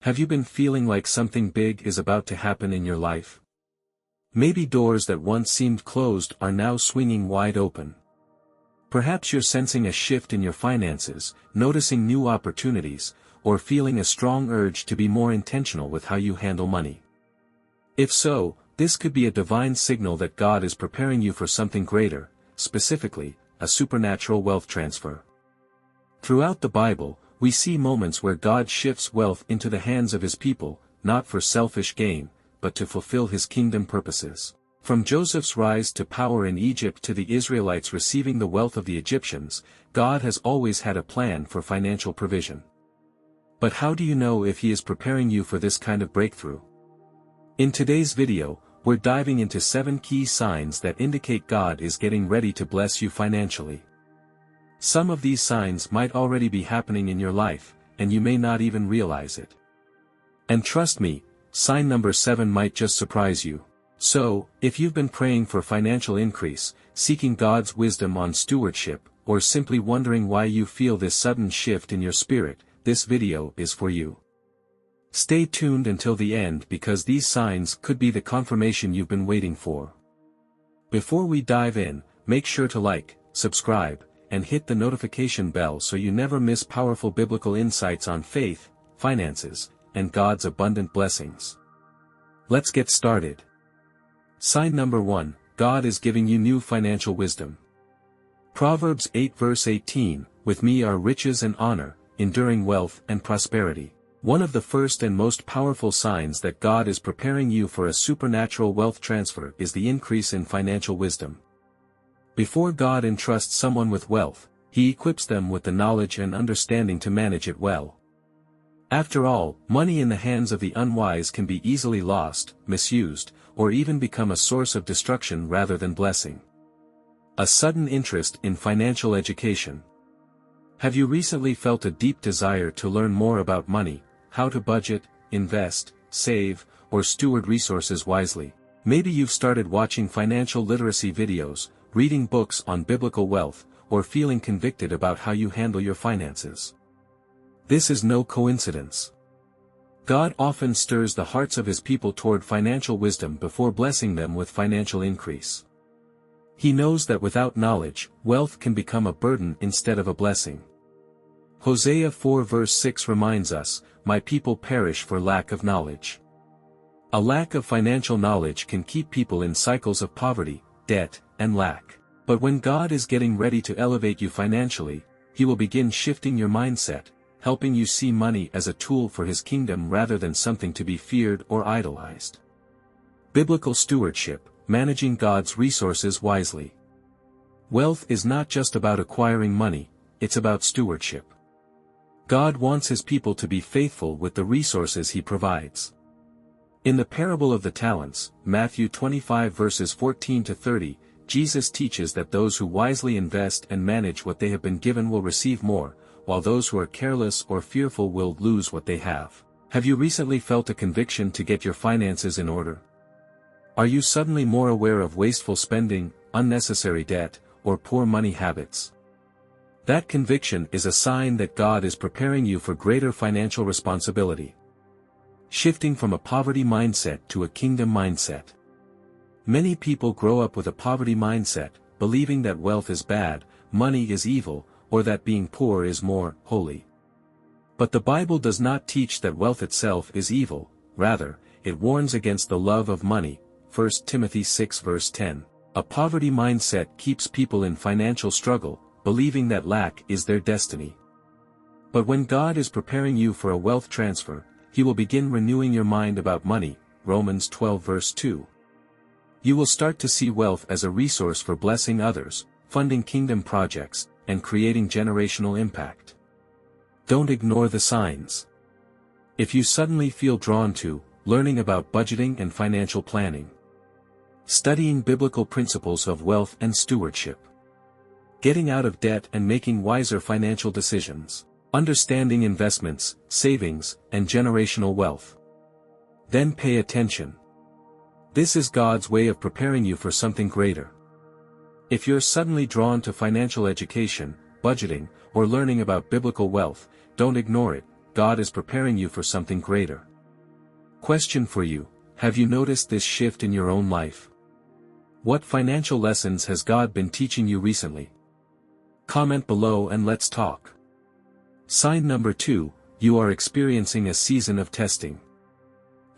Have you been feeling like something big is about to happen in your life? Maybe doors that once seemed closed are now swinging wide open. Perhaps you're sensing a shift in your finances, noticing new opportunities, or feeling a strong urge to be more intentional with how you handle money. If so, this could be a divine signal that God is preparing you for something greater, specifically, a supernatural wealth transfer. Throughout the Bible, we see moments where God shifts wealth into the hands of his people, not for selfish gain, but to fulfill his kingdom purposes. From Joseph's rise to power in Egypt to the Israelites receiving the wealth of the Egyptians, God has always had a plan for financial provision. But how do you know if he is preparing you for this kind of breakthrough? In today's video, we're diving into 7 key signs that indicate God is getting ready to bless you financially. Some of these signs might already be happening in your life, and you may not even realize it. And trust me, sign number 7 might just surprise you. So, if you've been praying for financial increase, seeking God's wisdom on stewardship, or simply wondering why you feel this sudden shift in your spirit, this video is for you. Stay tuned until the end because these signs could be the confirmation you've been waiting for. Before we dive in, make sure to like, subscribe, and hit the notification bell so you never miss powerful biblical insights on faith, finances, and God's abundant blessings. Let's get started. Sign number 1, God is giving you new financial wisdom. Proverbs 8 verse 18, with me are riches and honor, enduring wealth and prosperity. One of the first and most powerful signs that God is preparing you for a supernatural wealth transfer is the increase in financial wisdom. Before God entrusts someone with wealth, he equips them with the knowledge and understanding to manage it well. After all, money in the hands of the unwise can be easily lost, misused, or even become a source of destruction rather than blessing. A sudden interest in financial education. Have you recently felt a deep desire to learn more about money, how to budget, invest, save, or steward resources wisely? Maybe you've started watching financial literacy videos, reading books on biblical wealth, or feeling convicted about how you handle your finances. This is no coincidence. God often stirs the hearts of his people toward financial wisdom before blessing them with financial increase. He knows that without knowledge, wealth can become a burden instead of a blessing. Hosea 4 verse 6 reminds us, "My people perish for lack of knowledge." A lack of financial knowledge can keep people in cycles of poverty, debt, and lack. But when God is getting ready to elevate you financially, he will begin shifting your mindset, helping you see money as a tool for his kingdom rather than something to be feared or idolized. Biblical stewardship, managing God's resources wisely. Wealth is not just about acquiring money, it's about stewardship. God wants his people to be faithful with the resources he provides. In the parable of the talents, Matthew 25 verses 14 to 30, Jesus teaches that those who wisely invest and manage what they have been given will receive more, while those who are careless or fearful will lose what they have. Have you recently felt a conviction to get your finances in order? Are you suddenly more aware of wasteful spending, unnecessary debt, or poor money habits? That conviction is a sign that God is preparing you for greater financial responsibility. Shifting from a poverty mindset to a kingdom mindset. Many people grow up with a poverty mindset, believing that wealth is bad, money is evil, or that being poor is more holy. But the Bible does not teach that wealth itself is evil, rather, it warns against the love of money, 1 Timothy 6 verse 10. A poverty mindset keeps people in financial struggle, believing that lack is their destiny. But when God is preparing you for a wealth transfer, he will begin renewing your mind about money, Romans 12 verse 2. You will start to see wealth as a resource for blessing others, funding kingdom projects, and creating generational impact. Don't ignore the signs. If you suddenly feel drawn to learning about budgeting and financial planning, studying biblical principles of wealth and stewardship, getting out of debt and making wiser financial decisions, understanding investments, savings, and generational wealth, then pay attention. This is God's way of preparing you for something greater. If you're suddenly drawn to financial education, budgeting, or learning about biblical wealth, don't ignore it, God is preparing you for something greater. Question for you: have you noticed this shift in your own life? What financial lessons has God been teaching you recently? Comment below and let's talk. Sign number 2, you are experiencing a season of testing.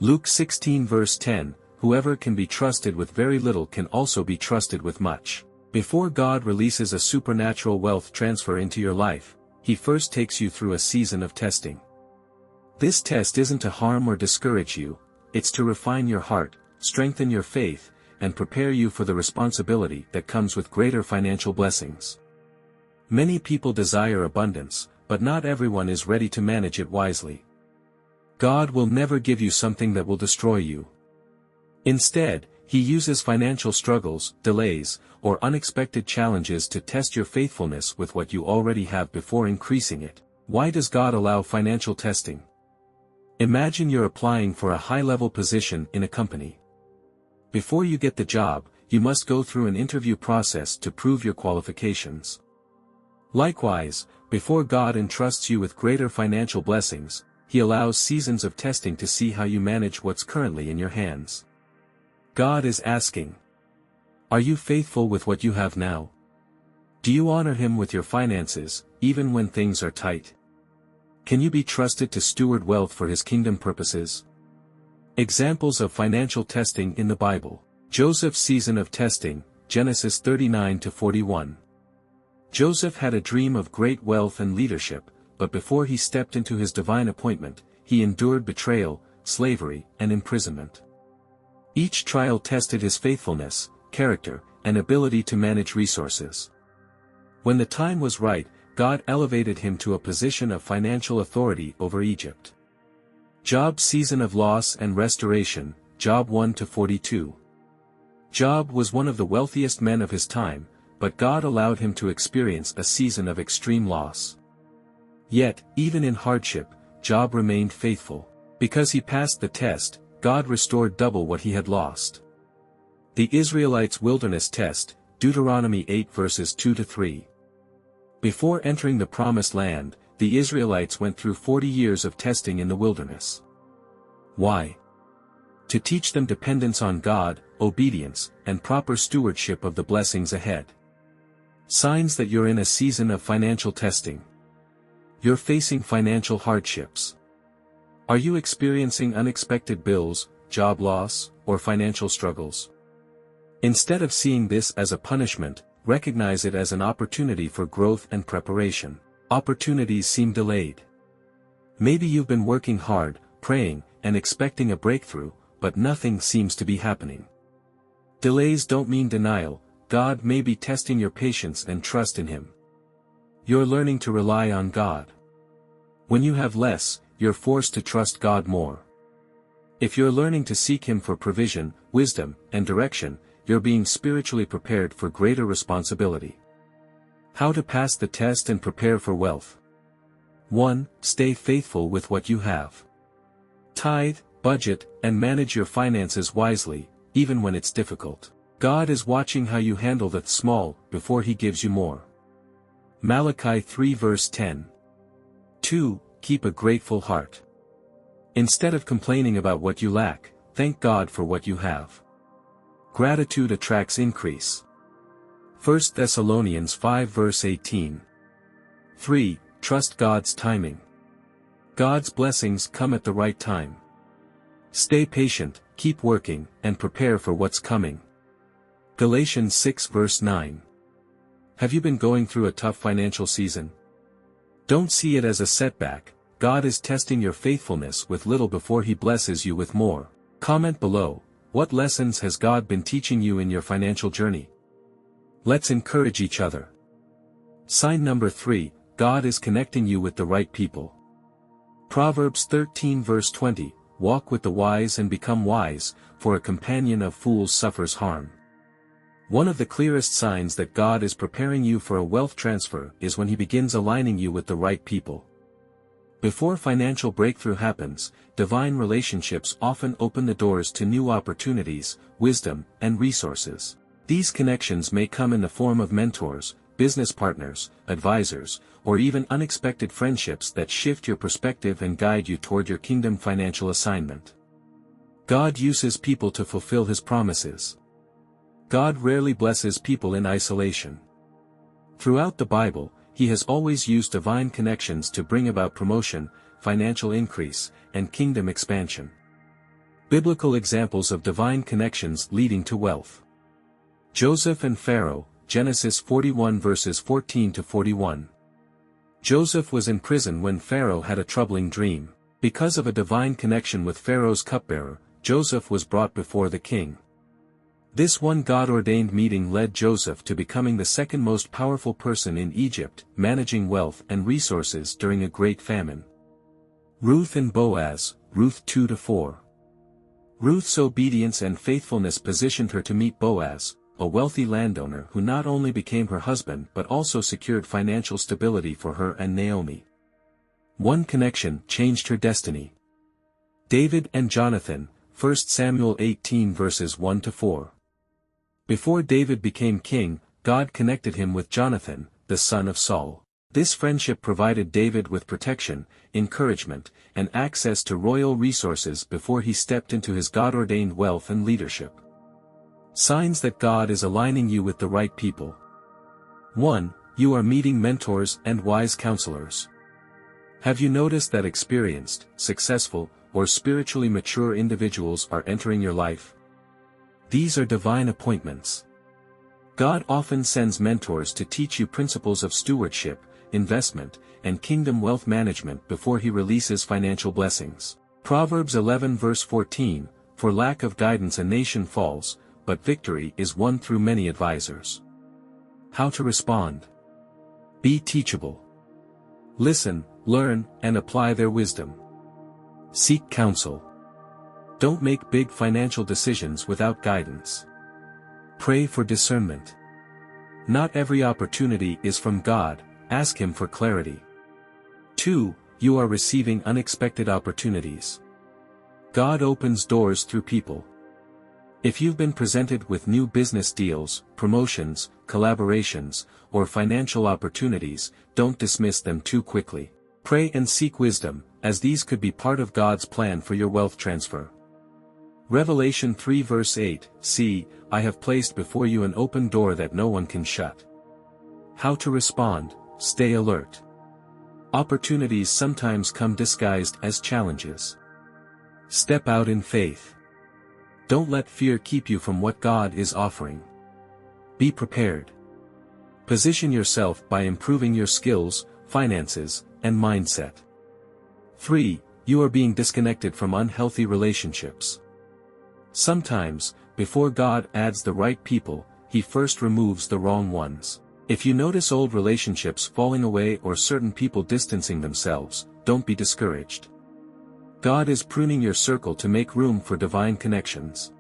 Luke 16 verse 10, whoever can be trusted with very little can also be trusted with much. Before God releases a supernatural wealth transfer into your life, He first takes you through a season of testing. This test isn't to harm or discourage you, it's to refine your heart, strengthen your faith, and prepare you for the responsibility that comes with greater financial blessings. Many people desire abundance, but not everyone is ready to manage it wisely. God will never give you something that will destroy you. Instead, He uses financial struggles, delays, or unexpected challenges to test your faithfulness with what you already have before increasing it. Why does God allow financial testing? Imagine you're applying for a high-level position in a company. Before you get the job, you must go through an interview process to prove your qualifications. Likewise, before God entrusts you with greater financial blessings, He allows seasons of testing to see how you manage what's currently in your hands. God is asking: are you faithful with what you have now? Do you honor Him with your finances, even when things are tight? Can you be trusted to steward wealth for His kingdom purposes? Examples of financial testing in the Bible. Joseph's season of testing, Genesis 39-41. Joseph had a dream of great wealth and leadership, but before he stepped into his divine appointment, he endured betrayal, slavery, and imprisonment. Each trial tested his faithfulness, character, and ability to manage resources. When the time was right, God elevated him to a position of financial authority over Egypt. Job's season of loss and restoration, Job 1-42. Job was one of the wealthiest men of his time, but God allowed him to experience a season of extreme loss. Yet, even in hardship, Job remained faithful. Because he passed the test, God restored double what he had lost. The Israelites' wilderness test, Deuteronomy 8 verses 2-3. Before entering the Promised Land, the Israelites went through 40 years of testing in the wilderness. Why? To teach them dependence on God, obedience, and proper stewardship of the blessings ahead. Signs that you're in a season of financial testing. You're facing financial hardships. Are you experiencing unexpected bills, job loss, or financial struggles? Instead of seeing this as a punishment, recognize it as an opportunity for growth and preparation. Opportunities seem delayed. Maybe you've been working hard, praying, and expecting a breakthrough, but nothing seems to be happening. Delays don't mean denial. God may be testing your patience and trust in Him. You're learning to rely on God. When you have less, you're forced to trust God more. If you're learning to seek Him for provision, wisdom, and direction, you're being spiritually prepared for greater responsibility. How to pass the test and prepare for wealth. 1. Stay faithful with what you have. Tithe, budget, and manage your finances wisely, even when it's difficult. God is watching how you handle the small, before He gives you more. Malachi 3 verse 10. 2. Keep a grateful heart. Instead of complaining about what you lack, thank God for what you have. Gratitude attracts increase. 1 Thessalonians 5 verse 18. 3. Trust God's timing. God's blessings come at the right time. Stay patient, keep working, and prepare for what's coming. Galatians 6 verse 9. Have you been going through a tough financial season? Don't see it as a setback. God is testing your faithfulness with little before He blesses you with more. Comment below, what lessons has God been teaching you in your financial journey? Let's encourage each other. Sign number 3, God is connecting you with the right people. Proverbs 13 verse 20, walk with the wise and become wise, for a companion of fools suffers harm. One of the clearest signs that God is preparing you for a wealth transfer is when He begins aligning you with the right people. Before financial breakthrough happens, divine relationships often open the doors to new opportunities, wisdom, and resources. These connections may come in the form of mentors, business partners, advisors, or even unexpected friendships that shift your perspective and guide you toward your kingdom financial assignment. God uses people to fulfill His promises. God rarely blesses people in isolation. Throughout the Bible, He has always used divine connections to bring about promotion, financial increase, and kingdom expansion. Biblical examples of divine connections leading to wealth. Joseph and Pharaoh, Genesis 41 verses 14 to 41. Joseph was in prison when Pharaoh had a troubling dream. Because of a divine connection with Pharaoh's cupbearer, Joseph was brought before the king. This one God-ordained meeting led Joseph to becoming the second most powerful person in Egypt, managing wealth and resources during a great famine. Ruth and Boaz, Ruth 2-4. Ruth's obedience and faithfulness positioned her to meet Boaz, a wealthy landowner who not only became her husband but also secured financial stability for her and Naomi. One connection changed her destiny. David and Jonathan, 1 Samuel 18 verses 1-4. Before David became king, God connected him with Jonathan, the son of Saul. This friendship provided David with protection, encouragement, and access to royal resources before he stepped into his God-ordained wealth and leadership. Signs that God is aligning you with the right people. 1. You are meeting mentors and wise counselors. Have you noticed that experienced, successful, or spiritually mature individuals are entering your life? These are divine appointments. God often sends mentors to teach you principles of stewardship, investment, and kingdom wealth management before He releases financial blessings. Proverbs 11 verse 14, For lack of guidance a nation falls, but victory is won through many advisors. How to respond? Be teachable. Listen, learn, and apply their wisdom. Seek counsel. Don't make big financial decisions without guidance. Pray for discernment. Not every opportunity is from God, ask Him for clarity. 2. You are receiving unexpected opportunities. God opens doors through people. If you've been presented with new business deals, promotions, collaborations, or financial opportunities, don't dismiss them too quickly. Pray and seek wisdom, as these could be part of God's plan for your wealth transfer. Revelation 3 verse 8, See, I have placed before you an open door that no one can shut. How to respond? Stay alert. Opportunities sometimes come disguised as challenges. Step out in faith. Don't let fear keep you from what God is offering. Be prepared. Position yourself by improving your skills, finances, and mindset. 3. You are being disconnected from unhealthy relationships. Sometimes, before God adds the right people, He first removes the wrong ones. If you notice old relationships falling away or certain people distancing themselves, don't be discouraged. God is pruning your circle to make room for divine connections.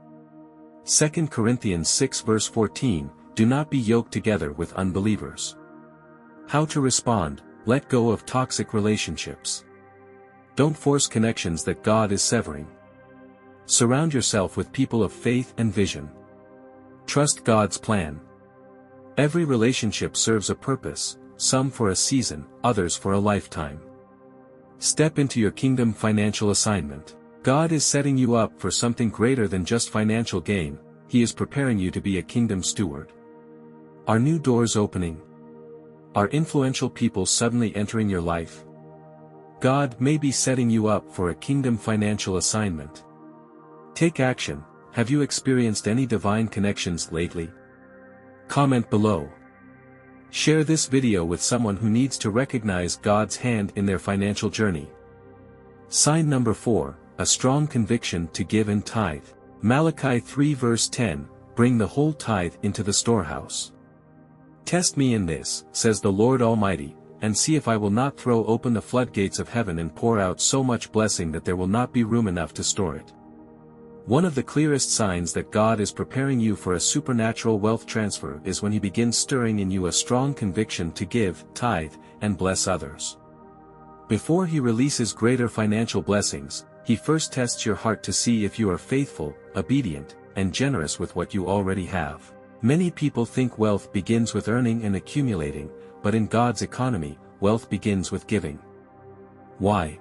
2 Corinthians 6 verse 14, Do not be yoked together with unbelievers. How to respond? Let go of toxic relationships. Don't force connections that God is severing. Surround yourself with people of faith and vision. Trust God's plan. Every relationship serves a purpose, some for a season, others for a lifetime. Step into your kingdom financial assignment. God is setting you up for something greater than just financial gain, He is preparing you to be a kingdom steward. Are new doors opening? Are influential people suddenly entering your life? God may be setting you up for a kingdom financial assignment. Take action. Have you experienced any divine connections lately? Comment below. Share this video with someone who needs to recognize God's hand in their financial journey. Sign number 4, a strong conviction to give and tithe. Malachi 3 verse 10, Bring the whole tithe into the storehouse. Test me in this, says the Lord Almighty, and see if I will not throw open the floodgates of heaven and pour out so much blessing that there will not be room enough to store it. One of the clearest signs that God is preparing you for a supernatural wealth transfer is when He begins stirring in you a strong conviction to give, tithe, and bless others. Before He releases greater financial blessings, He first tests your heart to see if you are faithful, obedient, and generous with what you already have. Many people think wealth begins with earning and accumulating, but in God's economy, wealth begins with giving. Why?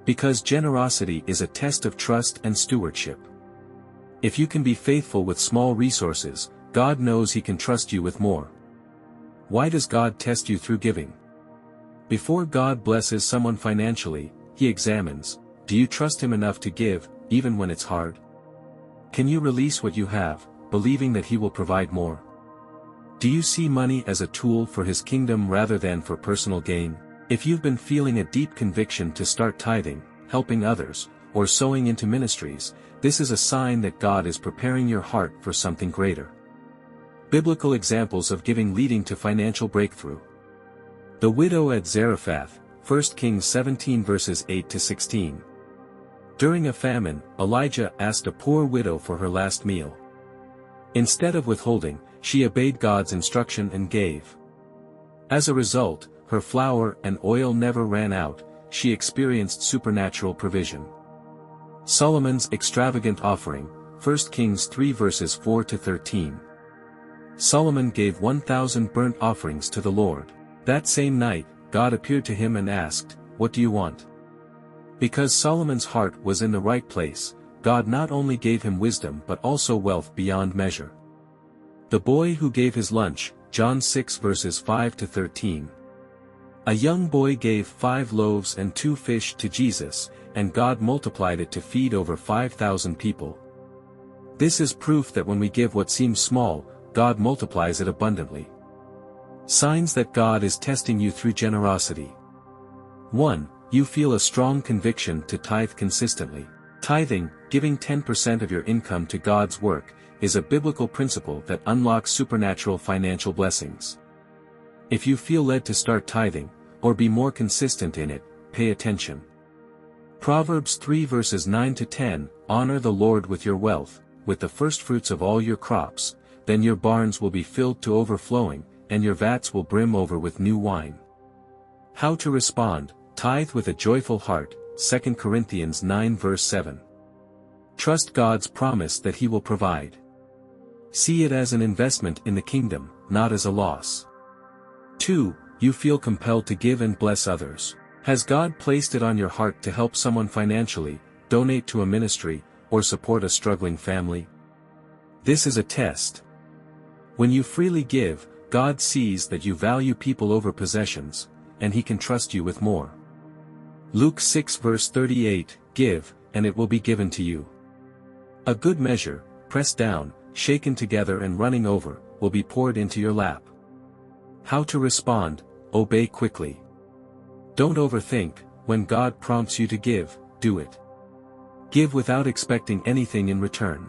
Because generosity is a test of trust and stewardship. If you can be faithful with small resources, God knows He can trust you with more. Why does God test you through giving? Before God blesses someone financially, He examines, do you trust Him enough to give, even when it's hard? Can you release what you have, believing that He will provide more? Do you see money as a tool for His kingdom rather than for personal gain? If you've been feeling a deep conviction to start tithing, helping others, or sowing into ministries, this is a sign that God is preparing your heart for something greater. Biblical examples of giving leading to financial breakthrough. The widow at Zarephath, 1 Kings 17 verses 8 to 16. During a famine, Elijah asked a poor widow for her last meal. Instead of withholding, she obeyed God's instruction and gave. As a result, her flour and oil never ran out, she experienced supernatural provision. Solomon's extravagant offering, 1 Kings 3 verses 4 to 13. Solomon gave 1,000 burnt offerings to the Lord. That same night, God appeared to him and asked, "What do you want?" Because Solomon's heart was in the right place, God not only gave him wisdom but also wealth beyond measure. The boy who gave his lunch, John 6 verses 5 to 13. A young boy gave 5 loaves and 2 fish to Jesus, and God multiplied it to feed over 5,000 people. This is proof that when we give what seems small, God multiplies it abundantly. Signs that God is testing you through generosity. 1. You feel a strong conviction to tithe consistently. Tithing, giving 10% of your income to God's work, is a biblical principle that unlocks supernatural financial blessings. If you feel led to start tithing, or be more consistent in it, pay attention. Proverbs 3 verses 9 to 10, Honor the Lord with your wealth, with the firstfruits of all your crops, then your barns will be filled to overflowing, and your vats will brim over with new wine. How to respond: tithe with a joyful heart, 2 Corinthians 9 verse 7. Trust God's promise that He will provide. See it as an investment in the kingdom, not as a loss. 2. You feel compelled to give and bless others. Has God placed it on your heart to help someone financially, donate to a ministry, or support a struggling family? This is a test. When you freely give, God sees that you value people over possessions, and He can trust you with more. Luke 6 verse 38, Give, and it will be given to you. A good measure, pressed down, shaken together and running over, will be poured into your lap. How to respond: obey quickly. Don't overthink. When God prompts you to give, do it. Give without expecting anything in return.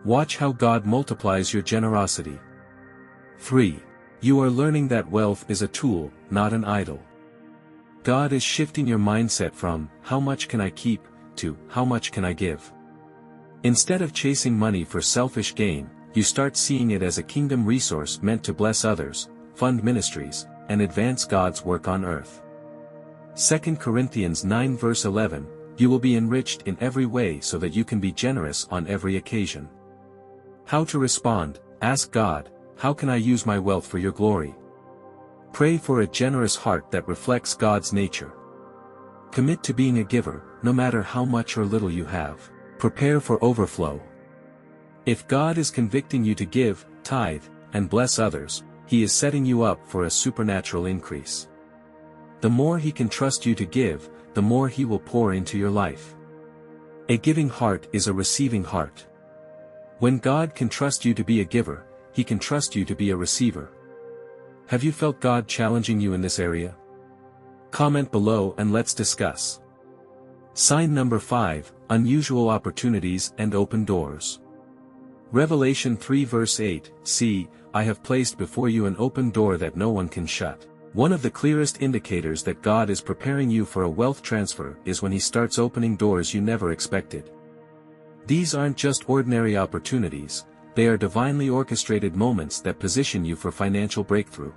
Watch how God multiplies your generosity. 3. You are learning that wealth is a tool, not an idol. God is shifting your mindset from, how much can I keep, to, how much can I give? Instead of chasing money for selfish gain, you start seeing it as a kingdom resource meant to bless others, fund ministries, and advance God's work on earth. 2 Corinthians 9 verse 11, You will be enriched in every way so that you can be generous on every occasion. How to respond: ask God, how can I use my wealth for your glory? Pray for a generous heart that reflects God's nature. Commit to being a giver, no matter how much or little you have. Prepare for overflow. If God is convicting you to give, tithe, and bless others, He is setting you up for a supernatural increase. The more He can trust you to give, the more He will pour into your life. A giving heart is a receiving heart. When God can trust you to be a giver, He can trust you to be a receiver. Have you felt God challenging you in this area? Comment below and let's discuss. Sign number 5, unusual opportunities and open doors. Revelation 3 verse 8, See, I have placed before you an open door that no one can shut. One of the clearest indicators that God is preparing you for a wealth transfer is when He starts opening doors you never expected. These aren't just ordinary opportunities, they are divinely orchestrated moments that position you for financial breakthrough.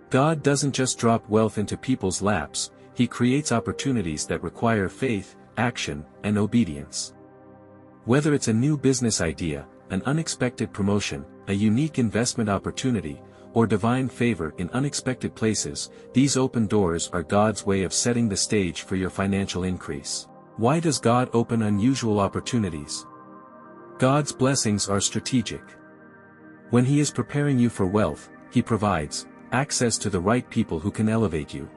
God doesn't just drop wealth into people's laps, He creates opportunities that require faith, action, and obedience. Whether it's a new business idea, an unexpected promotion, a unique investment opportunity, or divine favor in unexpected places. These open doors are God's way of setting the stage for your financial increase. Why does God open unusual opportunities? God's blessings are strategic. When He is preparing you for wealth, He provides access to the right people who can elevate you.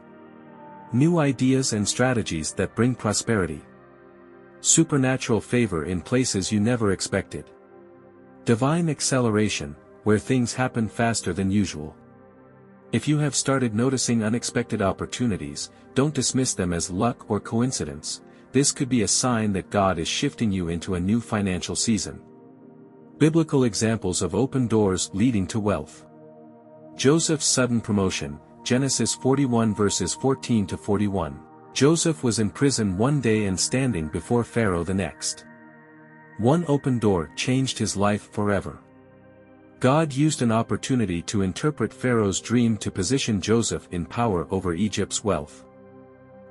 New ideas and strategies that bring prosperity. Supernatural favor in places you never expected. Divine acceleration, where things happen faster than usual. If you have started noticing unexpected opportunities, don't dismiss them as luck or coincidence. This could be a sign that God is shifting you into a new financial season. Biblical examples of open doors leading to wealth. Joseph's sudden promotion, Genesis 41 verses 14 to 41. Joseph was in prison one day and standing before Pharaoh the next. One open door changed his life forever. God used an opportunity to interpret Pharaoh's dream to position Joseph in power over Egypt's wealth.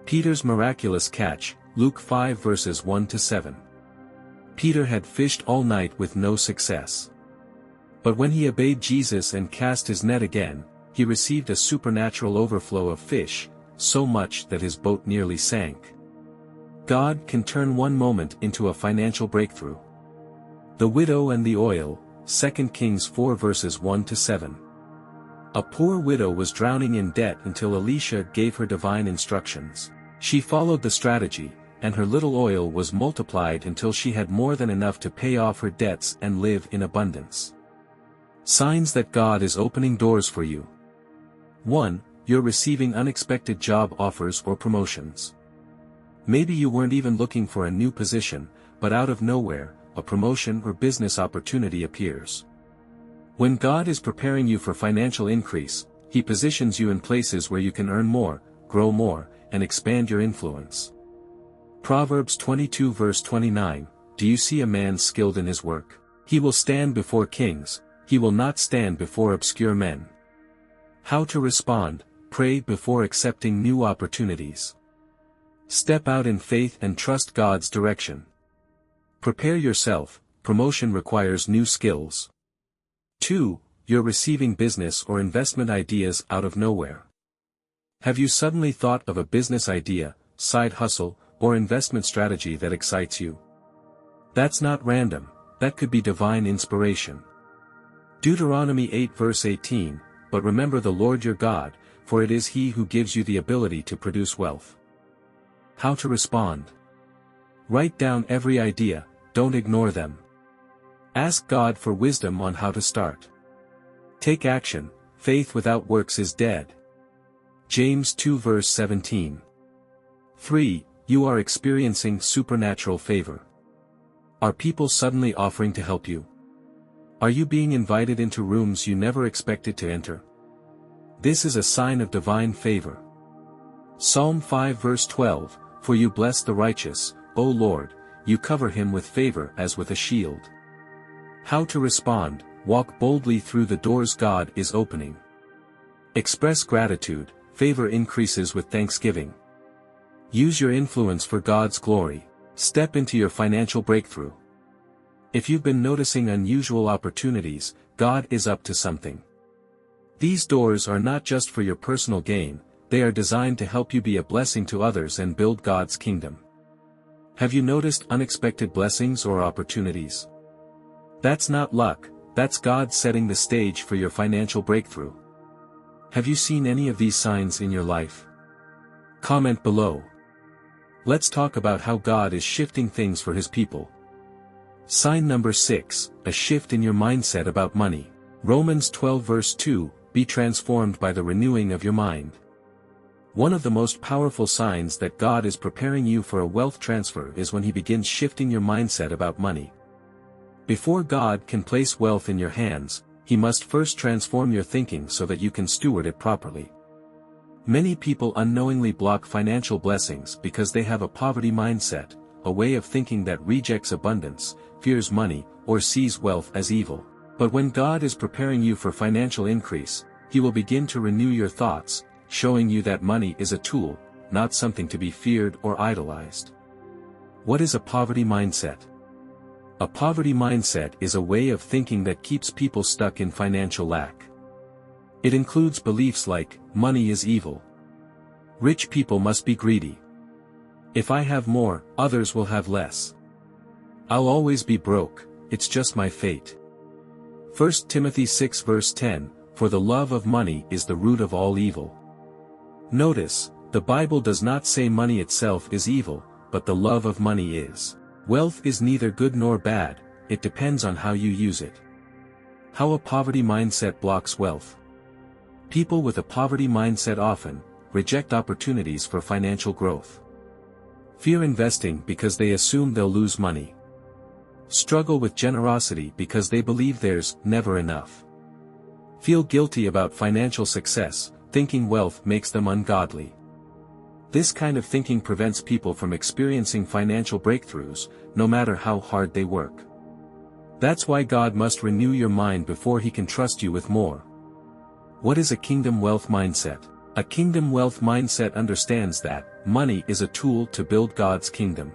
Peter's miraculous catch, Luke 5 verses 1 to 7. Peter had fished all night with no success. But when he obeyed Jesus and cast his net again, he received a supernatural overflow of fish, so much that his boat nearly sank. God can turn one moment into a financial breakthrough. The widow and the oil, 2 Kings 4 verses 1 to 7. A poor widow was drowning in debt until Elisha gave her divine instructions. She followed the strategy, and her little oil was multiplied until she had more than enough to pay off her debts and live in abundance. Signs that God is opening doors for you. 1. You're receiving unexpected job offers or promotions. Maybe you weren't even looking for a new position, but out of nowhere, a promotion or business opportunity appears. When God is preparing you for financial increase, He positions you in places where you can earn more, grow more, and expand your influence. Proverbs 22 verse 29, Do you see a man skilled in his work? He will stand before kings, he will not stand before obscure men. How to respond: pray before accepting new opportunities. Step out in faith and trust God's direction. Prepare yourself, promotion requires new skills. 2. You're receiving business or investment ideas out of nowhere. Have you suddenly thought of a business idea, side hustle, or investment strategy that excites you? That's not random, that could be divine inspiration. Deuteronomy 8 verse 18, But remember the Lord your God, for it is He who gives you the ability to produce wealth. How to respond? Write down every idea, don't ignore them. Ask God for wisdom on how to start. Take action, faith without works is dead. James 2 verse 17. 3. You are experiencing supernatural favor. Are people suddenly offering to help you? Are you being invited into rooms you never expected to enter? This is a sign of divine favor. Psalm 5 verse 12, For you bless the righteous, O Lord, you cover him with favor as with a shield. How to respond: walk boldly through the doors God is opening. Express gratitude, favor increases with thanksgiving. Use your influence for God's glory. Step into your financial breakthrough. If you've been noticing unusual opportunities, God is up to something. These doors are not just for your personal gain, they are designed to help you be a blessing to others and build God's kingdom. Have you noticed unexpected blessings or opportunities? That's not luck, that's God setting the stage for your financial breakthrough. Have you seen any of these signs in your life? Comment below. Let's talk about how God is shifting things for His people. Sign number 6, a shift in your mindset about money. Romans 12 verse 2, Be transformed by the renewing of your mind. One of the most powerful signs that God is preparing you for a wealth transfer is when He begins shifting your mindset about money. Before God can place wealth in your hands, He must first transform your thinking so that you can steward it properly. Many people unknowingly block financial blessings because they have a poverty mindset, a way of thinking that rejects abundance, fears money, or sees wealth as evil. But when God is preparing you for financial increase, He will begin to renew your thoughts, showing you that money is a tool, not something to be feared or idolized. What is a poverty mindset? A poverty mindset is a way of thinking that keeps people stuck in financial lack. It includes beliefs like, money is evil. Rich people must be greedy. If I have more, others will have less. I'll always be broke, it's just my fate. 1 Timothy 6 verse 10, for the love of money is the root of all evil. Notice, the Bible does not say money itself is evil, but the love of money is. Wealth is neither good nor bad, it depends on how you use it. How a poverty mindset blocks wealth. People with a poverty mindset often reject opportunities for financial growth. Fear investing because they assume they'll lose money. Struggle with generosity because they believe there's never enough. Feel guilty about financial success, thinking wealth makes them ungodly. This kind of thinking prevents people from experiencing financial breakthroughs, no matter how hard they work. That's why God must renew your mind before He can trust you with more. What is a kingdom wealth mindset? A kingdom wealth mindset understands that money is a tool to build God's kingdom.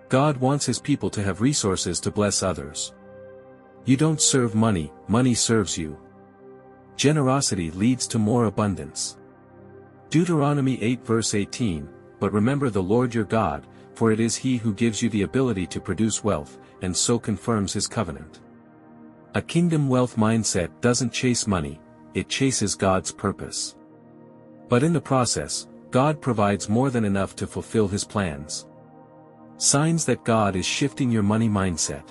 God wants His people to have resources to bless others. You don't serve money, money serves you. Generosity leads to more abundance. Deuteronomy 8 verse 18, but remember the Lord your God, for it is He who gives you the ability to produce wealth, and so confirms His covenant. A kingdom wealth mindset doesn't chase money, it chases God's purpose. But in the process, God provides more than enough to fulfill His plans. Signs that God is shifting your money mindset.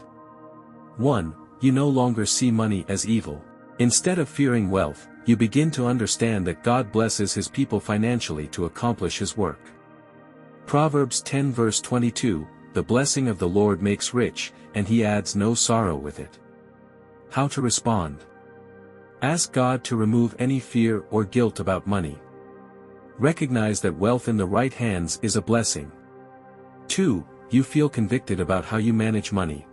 1. You no longer see money as evil. Instead of fearing wealth, you begin to understand that God blesses His people financially to accomplish His work. Proverbs 10 verse 22, the blessing of the Lord makes rich, and He adds no sorrow with it. How to respond? Ask God to remove any fear or guilt about money. Recognize that wealth in the right hands is a blessing. 2. You feel convicted about how you manage money.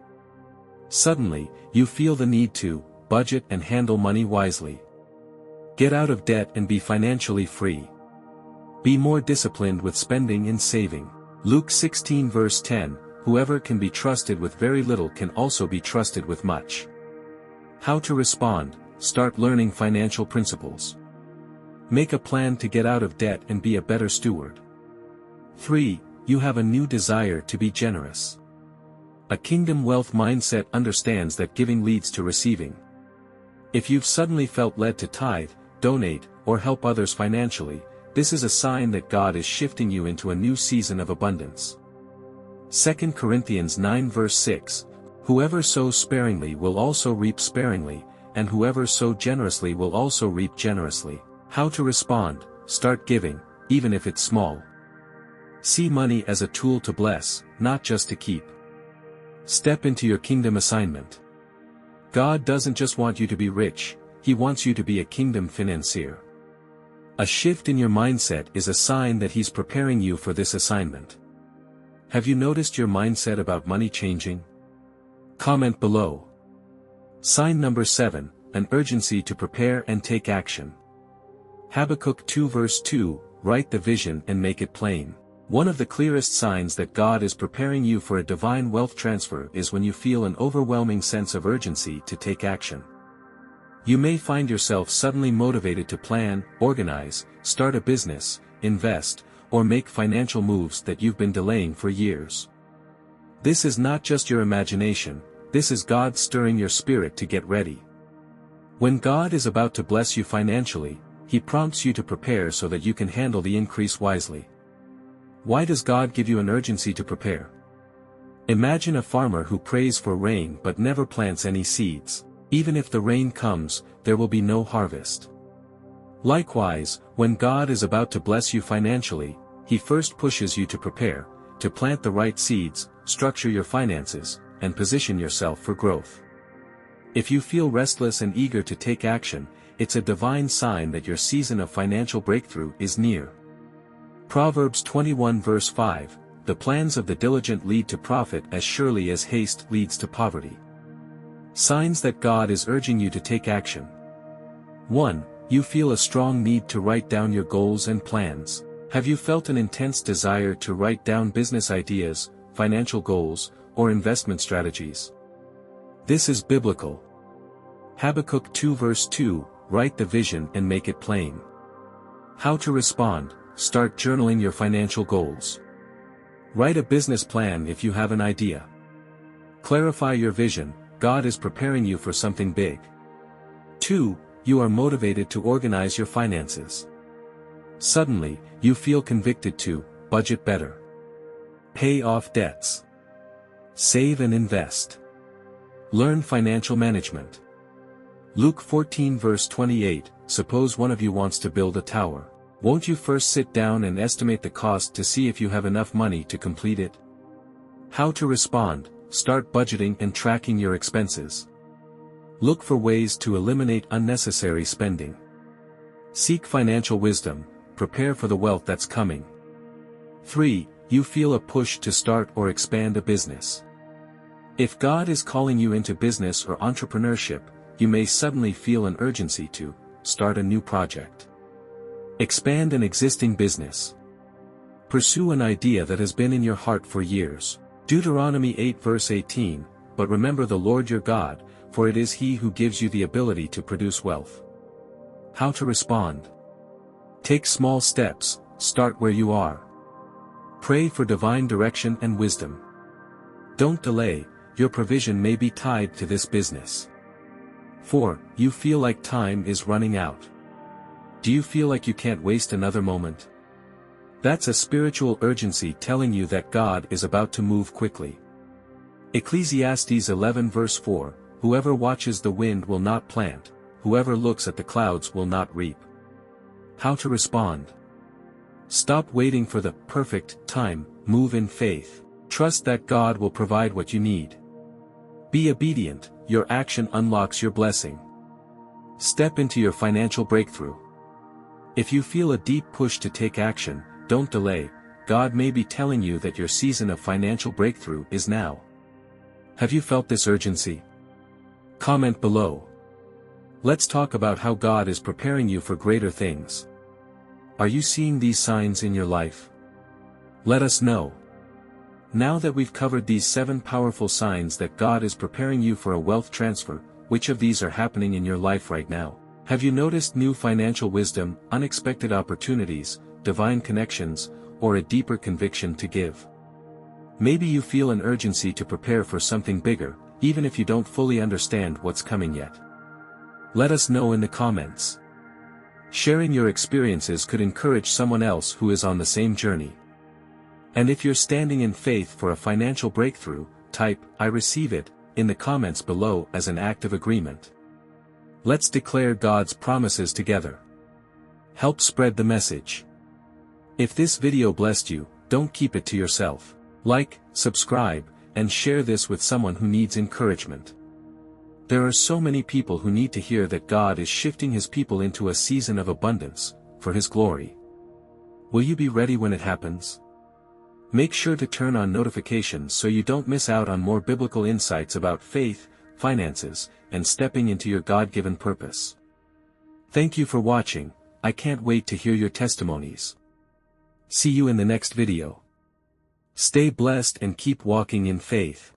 Suddenly, you feel the need to budget and handle money wisely. Get out of debt and be financially free. Be more disciplined with spending and saving. Luke 16 verse 10, whoever can be trusted with very little can also be trusted with much. How to respond? Start learning financial principles. Make a plan to get out of debt and be a better steward. 3. You have a new desire to be generous. A kingdom wealth mindset understands that giving leads to receiving. If you've suddenly felt led to tithe, donate, or help others financially, this is a sign that God is shifting you into a new season of abundance. 2 Corinthians 9 verse 6, whoever sows sparingly will also reap sparingly, and whoever sows generously will also reap generously. How to respond? Start giving, even if it's small. See money as a tool to bless, not just to keep. Step into your kingdom assignment. God doesn't just want you to be rich, He wants you to be a kingdom financier. A shift in your mindset is a sign that He's preparing you for this assignment. Have you noticed your mindset about money changing? Comment below. Sign number 7, an urgency to prepare and take action. Habakkuk 2 verse 2, write the vision and make it plain. One of the clearest signs that God is preparing you for a divine wealth transfer is when you feel an overwhelming sense of urgency to take action. You may find yourself suddenly motivated to plan, organize, start a business, invest, or make financial moves that you've been delaying for years. This is not just your imagination, this is God stirring your spirit to get ready. When God is about to bless you financially, He prompts you to prepare so that you can handle the increase wisely. Why does God give you an urgency to prepare? Imagine a farmer who prays for rain but never plants any seeds. Even if the rain comes, there will be no harvest. Likewise, when God is about to bless you financially, He first pushes you to prepare, to plant the right seeds, structure your finances, and position yourself for growth. If you feel restless and eager to take action, it's a divine sign that your season of financial breakthrough is near. Proverbs 21 verse 5, the plans of the diligent lead to profit as surely as haste leads to poverty. Signs that God is urging you to take action. 1. You feel a strong need to write down your goals and plans. Have you felt an intense desire to write down business ideas, financial goals, or investment strategies. This is biblical. Habakkuk 2 verse 2, write the vision and make it plain. How to respond: start journaling your financial goals. Write a business plan if you have an idea. Clarify your vision: God is preparing you for something big. 2. You are motivated to organize your finances. Suddenly, you feel convicted to budget better. Pay off debts. Save and invest. Learn financial management. Luke 14 verse 28, suppose one of you wants to build a tower. Won't you first sit down and estimate the cost to see if you have enough money to complete it? How to respond: start budgeting and tracking your expenses. Look for ways to eliminate unnecessary spending. Seek financial wisdom, prepare for the wealth that's coming. 3. You feel a push to start or expand a business. If God is calling you into business or entrepreneurship, you may suddenly feel an urgency to start a new project. Expand an existing business. Pursue an idea that has been in your heart for years. Deuteronomy 8 verse 18, but remember the Lord your God, for it is He who gives you the ability to produce wealth. How to respond: take small steps, start where you are. Pray for divine direction and wisdom. Don't delay, your provision may be tied to this business. 4. You feel like time is running out. Do you feel like you can't waste another moment? That's a spiritual urgency telling you that God is about to move quickly. Ecclesiastes 11 verse 4, whoever watches the wind will not plant, whoever looks at the clouds will not reap. How to respond: stop waiting for the perfect time, move in faith. Trust that God will provide what you need. Be obedient, your action unlocks your blessing. Step into your financial breakthrough. If you feel a deep push to take action, don't delay, God may be telling you that your season of financial breakthrough is now. Have you felt this urgency? Comment below. Let's talk about how God is preparing you for greater things. Are you seeing these signs in your life? Let us know. Now that we've covered these 7 powerful signs that God is preparing you for a wealth transfer, which of these are happening in your life right now? Have you noticed new financial wisdom, unexpected opportunities, divine connections, or a deeper conviction to give? Maybe you feel an urgency to prepare for something bigger, even if you don't fully understand what's coming yet. Let us know in the comments. Sharing your experiences could encourage someone else who is on the same journey. And if you're standing in faith for a financial breakthrough, type "I receive it" in the comments below as an act of agreement. Let's declare God's promises together. Help spread the message. If this video blessed you, don't keep it to yourself. Like, subscribe, and share this with someone who needs encouragement. There are so many people who need to hear that God is shifting His people into a season of abundance, for His glory. Will you be ready when it happens? Make sure to turn on notifications so you don't miss out on more biblical insights about faith, finances, and stepping into your God-given purpose. Thank you for watching. I can't wait to hear your testimonies. See you in the next video. Stay blessed and keep walking in faith.